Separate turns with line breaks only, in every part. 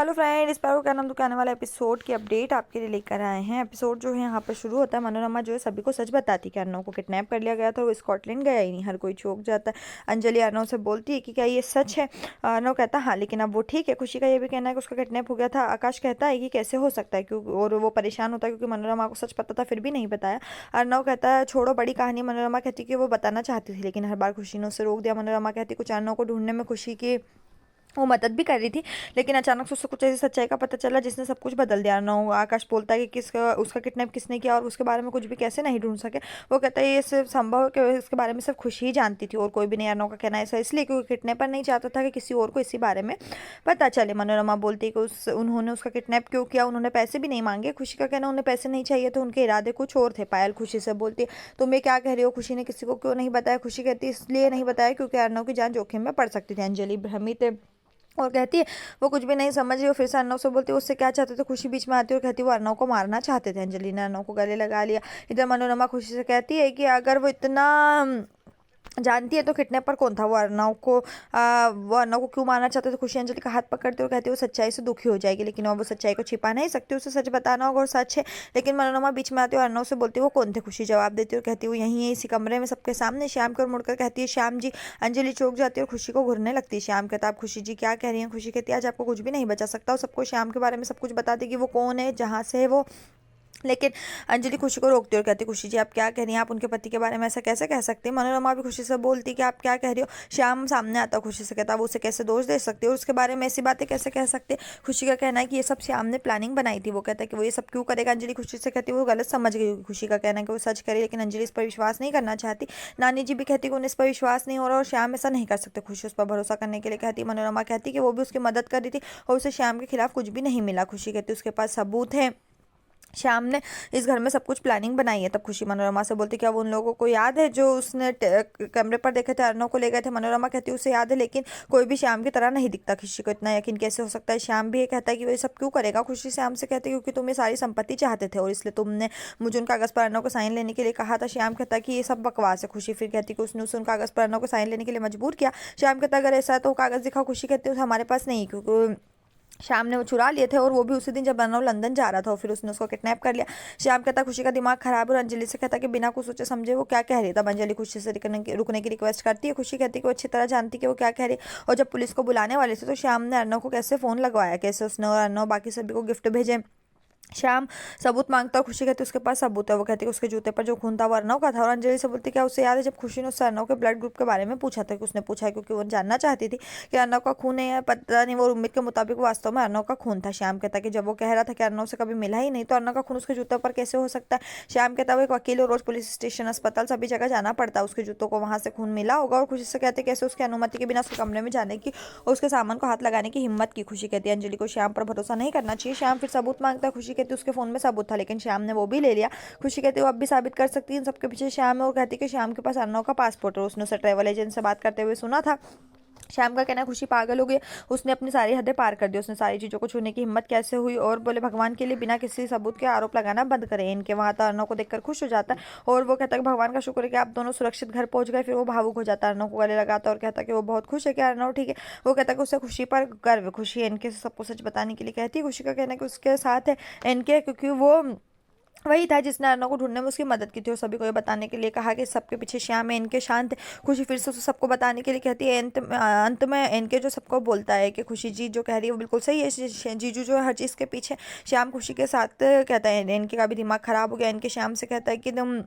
Hello friend, इस बार को क्या नाम तो आने वाला एपिसोड की अपडेट आपके लिए लेकर आए हैं। एपिसोड जो है यहाँ पर शुरू होता है। मनोरमा जो है सभी को सच बताती कि अर्नव को किडनैप कर लिया गया था, वो स्कॉटलैंड गया ही नहीं। हर कोई चौंक जाता है। अंजलि अर्नव से बोलती है कि क्या ये सच है। अर्नव कहता है हाँ, लेकिन अब वो ठीक है। खुशी का ये भी कहना है कि उसका किडनैप हो गया था। आकाश कहता है कि कैसे हो सकता है, क्योंकि और वो परेशान होता है क्योंकि मनोरमा को सच पता था फिर भी नहीं बताया। अर्नव कहता है छोड़ो बड़ी कहानी। मनोरमा कहती कि वो बताना चाहती थी लेकिन हर बार खुशी ने उसे रोक दिया। मनोरमा कहती कुछ अर्नव को ढूंढने में खुशी की वो मदद भी कर रही थी, लेकिन अचानक से उससे कुछ ऐसी सच्चाई का पता चला जिसने सब कुछ बदल दिया। अर्नव आकाश बोलता है कि उसका किडनैप किसने किया और उसके बारे में कुछ भी कैसे नहीं ढूंढ सके। वो कहता है ये सिर्फ संभव है कि इसके बारे में सिर्फ खुशी ही जानती थी और कोई भी नहीं। अर्नव का कहना ऐसा इसलिए क्योंकि किडनैपर नहीं चाहता था कि किसी और को इसी बारे में पता चले। मनोरमा बोलती है कि उन्होंने उसका किडनैप क्यों किया, उन्होंने पैसे भी नहीं मांगे। खुशी का कहना उन्हें पैसे नहीं चाहिए थे, उनके इरादे कुछ और थे। पायल खुशी से बोलती है तुम ये क्या कह रही हो, खुशी ने किसी को क्यों नहीं बताया। खुशी कहती है इसलिए नहीं बताया क्योंकि अर्नव की जान जोखिम में पड़ सकती थी। अंजलि भ्रमित और कहती है वो कुछ भी नहीं समझ रही। और फिर से अर्नव से बोलती है उससे क्या चाहते थे। खुशी बीच में आती है और कहती है वो अर्नव को मारना चाहते थे। अंजलि ने अर्नव को गले लगा लिया। इधर मनोरमा खुशी से कहती है कि अगर वो इतना जानती है तो किडनैपर कौन था, वो अर्नव को क्यों मारना चाहते थे। खुशी अंजलि का हाथ पकड़ती और कहती है वो सच्चाई से दुखी हो जाएगी, लेकिन वो सच्चाई को छिपा नहीं सकती, उसे सच बताना होगा और सच है। लेकिन मनोरमा बीच में आती है और अर्नव से बोलती है वो कौन थे। खुशी जवाब देती है और कहती है वो यहीं है इसी कमरे में सबके सामने। श्याम की ओर मुड़कर कहती है श्याम जी। अंजलि चौंक जाती है और खुशी को घूरने लगती है। श्याम कहता आप खुशी जी क्या कह रही हैं। खुशी कहती है आज आपको कुछ भी नहीं बचा सकता और सबको श्याम के बारे में सब कुछ बता देगी, वो कौन है, जहाँ से है वो। लेकिन अंजलि खुशी को रोकती है और कहती खुशी जी आप क्या कह रही हैं, आप उनके पति के बारे में ऐसा कैसे कह सकती हैं। मनोरमा भी खुशी से बोलती कि आप क्या कह रही हो। श्याम सामने आता खुशी से कहता वो उसे कैसे दोष दे सकती है और उसके बारे में ऐसी बातें कैसे कह सकते हैं। खुशी का कहना है कि ये सब श्याम ने प्लानिंग बनाई थी। वो कहता है कि वो ये सब क्यों करेगा। अंजलि खुशी से कहती है वो गलत समझ गई होगी। खुशी का कहना है कि वो सच करे, लेकिन अंजलि इस पर विश्वास नहीं करना चाहती। नानी जी भी कहती कि उन्हें इस पर विश्वास नहीं हो रहा और श्याम ऐसा नहीं कर सकते। खुशी उस पर भरोसा करने के लिए कहती। मनोरमा कहती कि वो भी उसकी मदद कर रही थी और उसे श्याम के खिलाफ कुछ भी नहीं मिला। खुशी कहती उसके पास सबूत है, श्याम ने इस घर में सब कुछ प्लानिंग बनाई है। तब खुशी मनोरमा से बोलती क्या वो उन लोगों को याद है जो उसने कैमरे पर देखे थे, अर्नव को ले गए थे। मनोरमा कहती है उसे याद है लेकिन कोई भी श्याम की तरह नहीं दिखता। खुशी को इतना यकीन कैसे हो सकता है। श्याम भी ये कहता है कि वो ये सब क्यों करेगा। खुशी श्याम से कहती है क्योंकि तुम ये सारी संपत्ति चाहते थे और इसलिए तुमने मुझे उन कागज पर अर्नव को साइन लेने के लिए कहा था। श्याम कहता है कि ये सब बकवास है। खुशी फिर कहती है कि उसने उन कागज पर अर्नव को साइन लेने के लिए मजबूर किया। श्याम कहता है अगर ऐसा है तो कागज दिखाओ। खुशी कहती है हमारे पास नहीं, क्योंकि श्याम ने वो चुरा लिए थे और वो भी उसी दिन जब अर्नव लंदन जा रहा था और फिर उसने उसको किडनैप कर लिया। श्याम कहता खुशी का दिमाग खराब और अंजलि से कहता कि बिना कुछ सोचे समझे वो क्या कह रही है। तब अंजलि खुशी से रुकने की रिक्वेस्ट करती है। खुशी कहती है कि वो अच्छी तरह जानती कि वो क्या कह रही है। और जब पुलिस को बुलाने वाले थे तो श्याम ने अर्नव को कैसे फोन लगवाया, कैसे उसने और अर्नव बाकी सभी को गिफ्ट भेजे। श्याम सबूत मांगता और खुशी कहती उसके पास सबूत है। वो कहती है उसके जूते पर जो खून था वो अर्नव का था। और अंजलि से बोलती क्या उसे याद है जब खुशी ने उससे अर्नव के ब्लड ग्रुप के बारे में पूछा था, कि उसने पूछा है क्योंकि वो जानना चाहती थी कि अर्नव का खून है या पता नहीं। वो उम्मीद के मुताबिक वास्तव में अर्नव का खून था। श्याम कहता कि जब वो कह रहा था कि अर्नव से कभी मिला ही नहीं तो अर्नव का खून उसके जूतों पर कैसे हो सकता है। श्याम कहता वो एक वकील और रोज पुलिस स्टेशन, अस्पताल सभी जगह जाना पड़ता है, उसके जूतों को वहां से खून मिला होगा। और खुशी से कहते कैसे उसकी अनुमति के बिना उसके कमरे में जाने की और उसके सामान को हाथ लगाने की हिम्मत की। खुशी कहती है अंजलि को श्याम पर भरोसा नहीं करना चाहिए। श्याम फिर सबूत मांगता है। खुशी कहती उसके फोन में सबूत था लेकिन श्याम ने वो भी ले लिया। खुशी कहती है वो अब भी साबित कर सकती है सबके पीछे श्याम है। और कहती है कि श्याम के पास अर्नव का पासपोर्ट है, उसने उसे ट्रैवल एजेंट से बात करते हुए सुना था। श्याम का कहना खुशी पागल हो गई, उसने अपनी सारी हदें पार कर दी, उसने सारी चीज़ों को छूने की हिम्मत कैसे हुई। और बोले भगवान के लिए बिना किसी सबूत के आरोप लगाना बंद करें। इनके वहाँ तो अर्नव को देखकर खुश हो जाता है और वो कहता है कि भगवान का शुक्र है कि आप दोनों सुरक्षित घर पहुंच गए। फिर वो भावुक हो जाता है, अर्नव को गले लगाता है और कहता है कि वो बहुत खुश है कि अर्नव ठीक है। वो कहता है कि उसे खुशी पर गर्व है। खुशी इनके सबको सच बताने के लिए कहती है। खुशी का कहना है कि उसके साथ है इनके, क्योंकि वो वही था जिसने अर्नव को ढूंढने में उसकी मदद की थी और सभी को ये बताने के लिए कहा कि सबके पीछे श्याम है, इनके शांत है। खुशी फिर से सबको बताने के लिए कहती है। अंत में इनके जो सबको बोलता है कि खुशी जी जो कह रही है वो बिल्कुल सही है, जीजू जो है हर चीज़ के पीछे। श्याम खुशी के साथ कहता है इनके का भी दिमाग खराब हो गया। इनके श्याम से कहता है कि तुम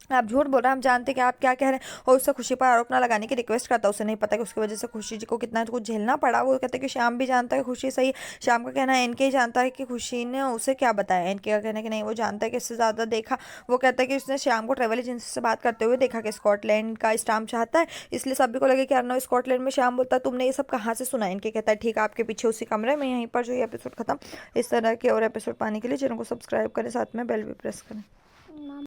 आप झूठ बोल रहे हैं, हम जानते हैं कि आप क्या कह रहे हैं। और उससे खुशी पर आरोप ना लगाने की रिक्वेस्ट करता है। उसे नहीं पता कि उसकी वजह से खुशी जी को कितना कुछ झेलना पड़ा। वो कहते हैं कि श्याम भी जानता है खुशी सही। श्याम का कहना है इनके ही जानता है कि खुशी ने उसे क्या बताया। इनके का कहना है कि नहीं वो जानता है कि इससे ज़्यादा देखा। वो कहता है कि उसने श्याम को ट्रेवल एजेंसी से बात करते हुए देखा कि स्कॉटलैंड का स्टाम्प चाहता है, इसलिए सभी को लगे कि अर्नव स्कॉटलैंड में। श्याम बोलता है तुमने ये सब कहाँ से सुना। इनके कहता है ठीक है आपके पीछे उसी कमरे में। यहीं पर जो ये एपिसोड खत्म। इस तरह के और एपिसोड पाने के लिए चैनल को सब्सक्राइब करें, साथ में बेल भी प्रेस करें।